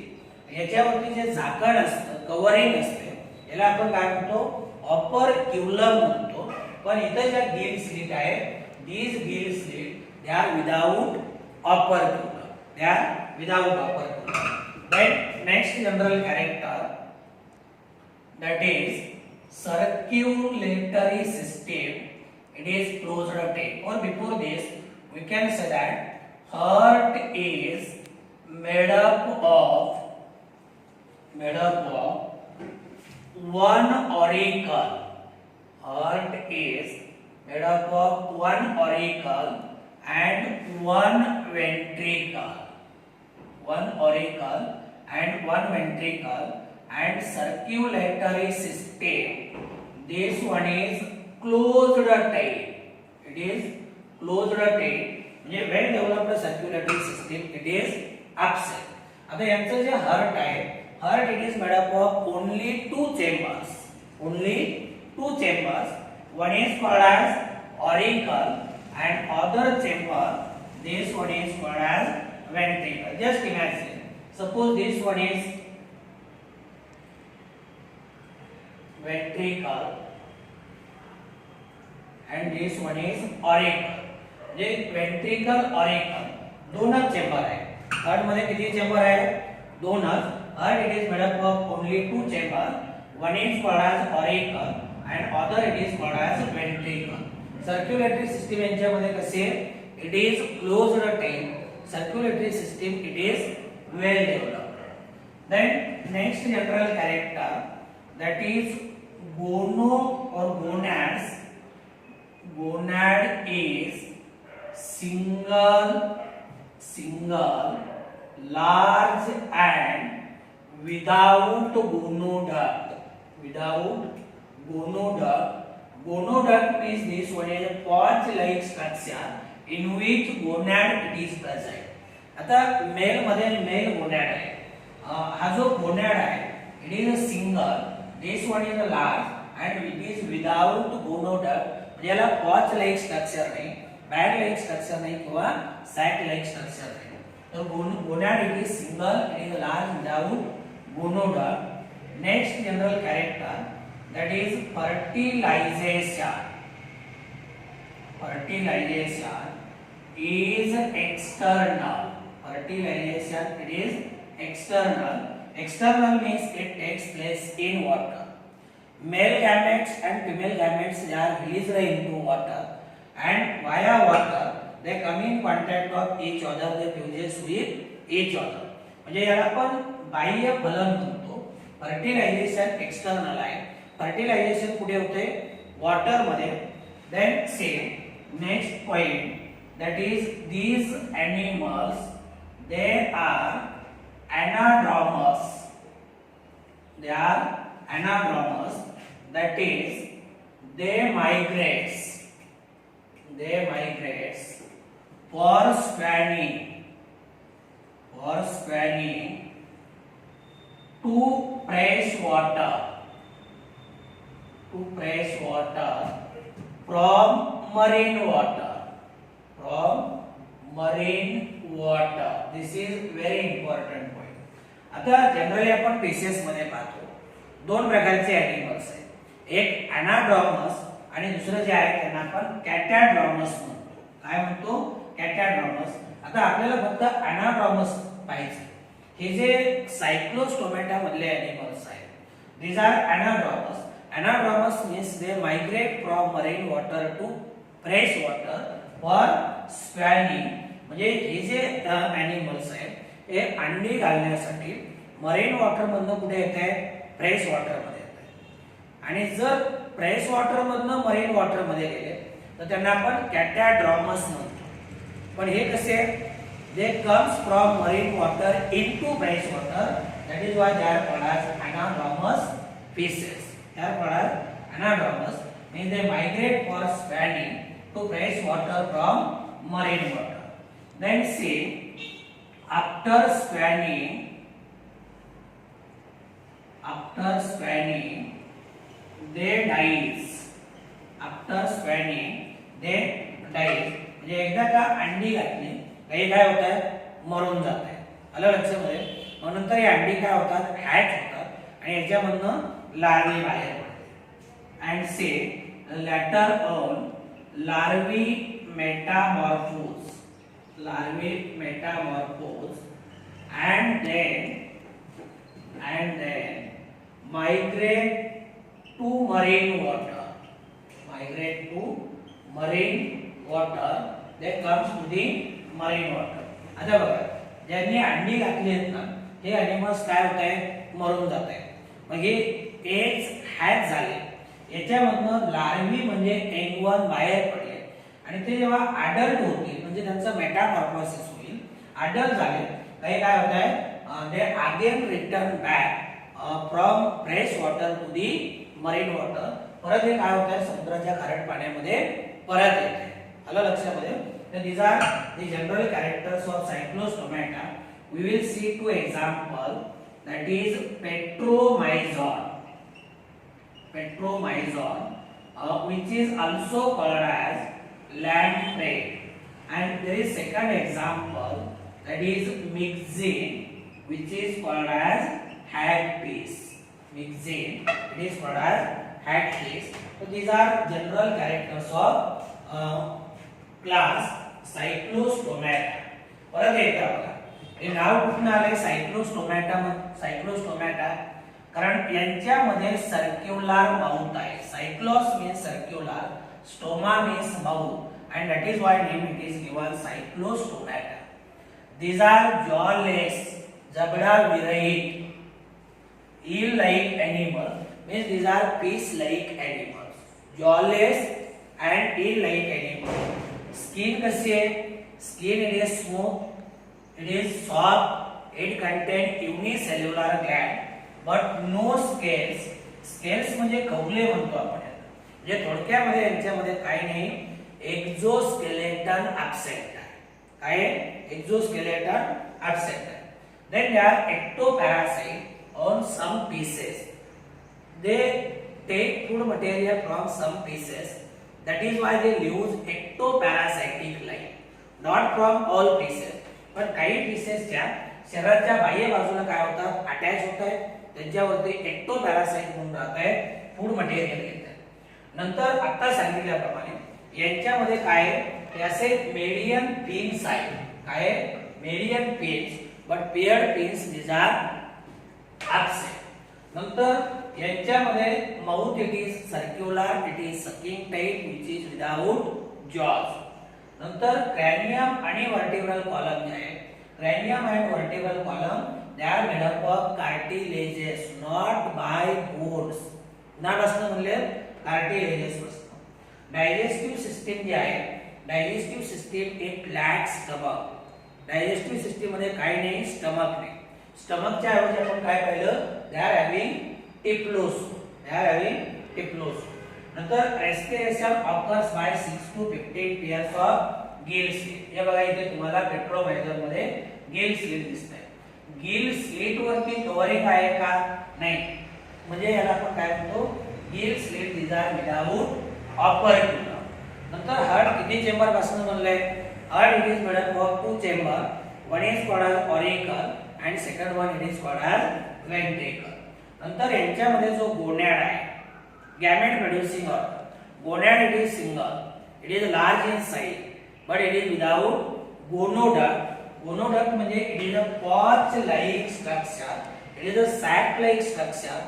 याच्यावरती जे झाकण असतं, कव्हरिंग असते, याला आपण काय म्हणतो, ऑपर्क्युलम म्हणतो. पण इथे ज्या गिल स्लिट आहे, these gill slit they are without operculum. Then next general character, that is circulatory system. It is closed tape. Or before this we can say that heart is made up of one auricle. Heart is made up of one auricle and one ventricle. And circulatory system. This one is closed tape. It is closed tape. म्हणजे well developed circulatory system, it is absent. आता यांचं जे heart आहे, heart it is made up of only two chambers. One is called as auricle and other chamber, this one is called as ventricle. Just imagine, Suppose this one is ventricle and this one is auricle. J ventricle auricle दोनच chamber आहे. Heart मध्ये किती chamber आहे? दोनच. Heart it is made up of only two chamber. One is called as auricle and other it is called as ventricle. Circulatory system यांच्यामध्ये कसे? It is closed chain. Circulatory system it is well developed. Then next general character, that is gono or gonads. Gonad is single, large and without gonoduct. Without gonoduct. Gonoduct means this one is a pouch-like structure in which gonad it is present. आता male मध्ये male gonad आहे. हा जो gonad आहे it is a single, this one is a large and it is without gonoduct. म्हणजे याला pouch like structure नाही, bag like structure नाही किंवा सॅक लाइक स्ट्रक्चर नाही. तर gonad it is single, it is large without gonoduct. Next general character that is fertilization. Fertilization is external. Fertilization it is external. External means it takes place in water. Male gametes and female gametes they are released into water and via water they come in contact of each other, they fuses with each other. म्हणजे याला आपण बाह्य फलन म्हणतो. Fertilisation external आहे. Fertilisation कुठे होते? Water मध्ये. Then same next point that is these animals they are anadromous. They are anadromous, that is they migrates for spawning to fresh water from marine water. This is very important point. आता generally आपण fishes मध्ये पाहतो दोन प्रकारचे animals आहेत. एक अनाड्रॉमस आणि दुसरं जे आहे त्यांना आपण कॅटॅड्रॉमस म्हणतो. काय म्हणतो? कॅटॅड्रॉमस. आता आपल्याला फक्त अनाड्रॉमस पाहिजे. हे जे सायक्लोस्टोमॅटा मधले एनिमल्स आहेत, these are anadromous. Anadromous means they migrate from marine water to fresh water for spawning. म्हणजे हे जे एनिमल्स आहेत हे अंडी घालण्यासाठी मरीन वॉटर मधनं कुठे येते? फ्रेश वॉटर मध्ये येते. आणि जर फ्रेश वॉटर मधनं मरीन वॉटर मध्ये गेले तर त्यांना आपण कॅटॅड्रॉमस म्हणतो. पण हे कसे? they comes from marine water into fresh water, that is why they are called as anadromous fishes. They are called as anadromous means they migrate for spawning to fresh water from marine water. Then see after spawning they dies. After spawning they dies. म्हणजे एकदा का अंडी घातली काही काय होत आहे? Maroon जात आहे. आलं लक्षामध्ये? मग नंतर ही अंडी काय होतात? हॅच होतात आणि याच्यामधनं लार्वी बाहेर पडते. And say later on larvae metamorphose and then migrate to marine water. They comes to the marine water. आता बघा ज्यांनी अंडी घातली आहेत ना हे एनिमल्स काय होत आहे? मरून जात आहे. मग हे एग्स हॅच झाले, याच्यामधनं लार्वी म्हणजे एग वन बाहेर पडले आणि ते जेव्हा अडल्ट होतील म्हणजे त्यांचं मेटामॉर्फोसिस होईल. अडल्ट झाले काही काय होत आहे? They again return back from fresh water to the marine water. परत हे काय होत आहे? समुद्राच्या खारट पाण्यामध्ये परत येते. आलं लक्षामध्ये? Then these are the general characters of cyclostomata. We will see two example, that is petromyzon, which is also called as lamprey. And there is second example, that is myxine, which is called as hagfish. Myxine, it is called as hagfish. So these are general characters of class Cyclostomata. परत एकदा बघा, हे नाव कुठून आले? सायक्लोस्टोमॅटा, कारण यांच्यामध्ये circular mouth आहे. Cyclos means circular, stoma means mouth, and that is why name it is given Cyclostomata. These are jawless, जबडा विरहित, eel like animal, means these are fish like animals. Jawless and eel like animal. Skin कशी आहे? Skin it is smooth, it is soft, it contains unicellular gland but no scales. Scales म्हणजे कवले म्हणतो आपण याला. म्हणजे थोडक्यामध्ये यांच्यामध्ये काही नाही, एक्झोस्केलेटन ॲब्सेंट आहे. काय? एक्झोस्केलेटन ॲब्सेंट आहे. Then they are ectoparasite on some pieces. They take food material from some pieces. That is why they use ectoparasitic life. Not from all pieces. पण काही पीसेसच्या शरीराच्या बाह्य बाजूला काय होतात? अटॅच होत आहेत. त्यांच्यावरती एक्टोपॅरासाइट म्हणून राहत आहे, फूड मटेरियल घेतात. नंतर आता सांगितल्याप्रमाणे यांच्यामध्ये काय आहे? ते असे मेडियन पिन्स आहेत. काय? Median pins, but paired pins these are absent. नंतर यांच्यामध्ये mouth it is circular, it is sucking type which is without jaws. नंतर क्रॅनियम आणि वर्टिब्रल कॉलम जे आहे, cranium and vertebral column they are made up of cartilages not by bones. ना असं म्हणले cartilages असतं. डायजेस्टिव्ह सिस्टीम जी आहे, डायजेस्टिव्ह सिस्टीम एक लॅक स्टमक. डायजेस्टिव्ह सिस्टीम मध्ये काय नाही? स्टमक नाही. स्टमकच्या ऐवजी आपण काय पाहिलं? They are having typhlosole. नंतर respiration occurs by 6 to 15 pairs of gill slit. हे बघा इथे तुम्हाला पेट्रोमायझर मध्ये गिल स्लिट दिसतंय. गिल स्लिट वरती कव्हरिंग आहे का? नाही. म्हणजे याला आपण काय म्हणतो? Gill slit these are without operculum. नंतर हार्ट किती चेंबर पासून बनलंय? Heart it is made up of 2 chamber. One is called as auricle and second one it is called as ventricle. नंतर यांच्यामध्ये जो गोनॅड आहे, gamete producing organ. Gonad it is single, it is large in size but it is without gonoduct. Gonoduct म्हणजे it is a pouch like structure, it is a sac like structure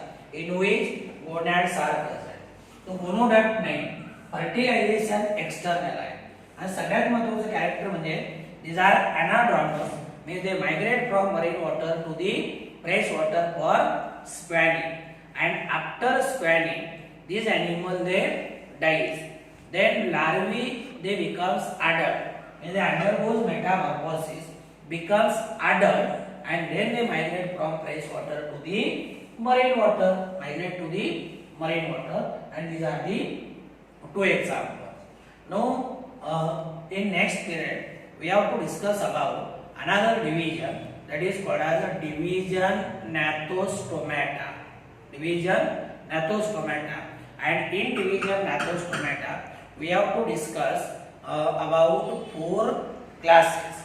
in which gonads are present. तो gonoduct नाही, fertilization external आहे. आणि सगळ्यात महत्त्वाचं character म्हणजे these are anadromous, means they migrate from marine water to the fresh water for spawning, and after spawning these animal they dies. Then larvae they becomes adult, means they undergoes metamorphosis, becomes adult, and then they migrate from fresh water to the marine water, and these are the two examples. Now in next period we have to discuss about another division, that is called as a division Gnathostomata. And in division Gnathostomata we have to discuss about 4 classes.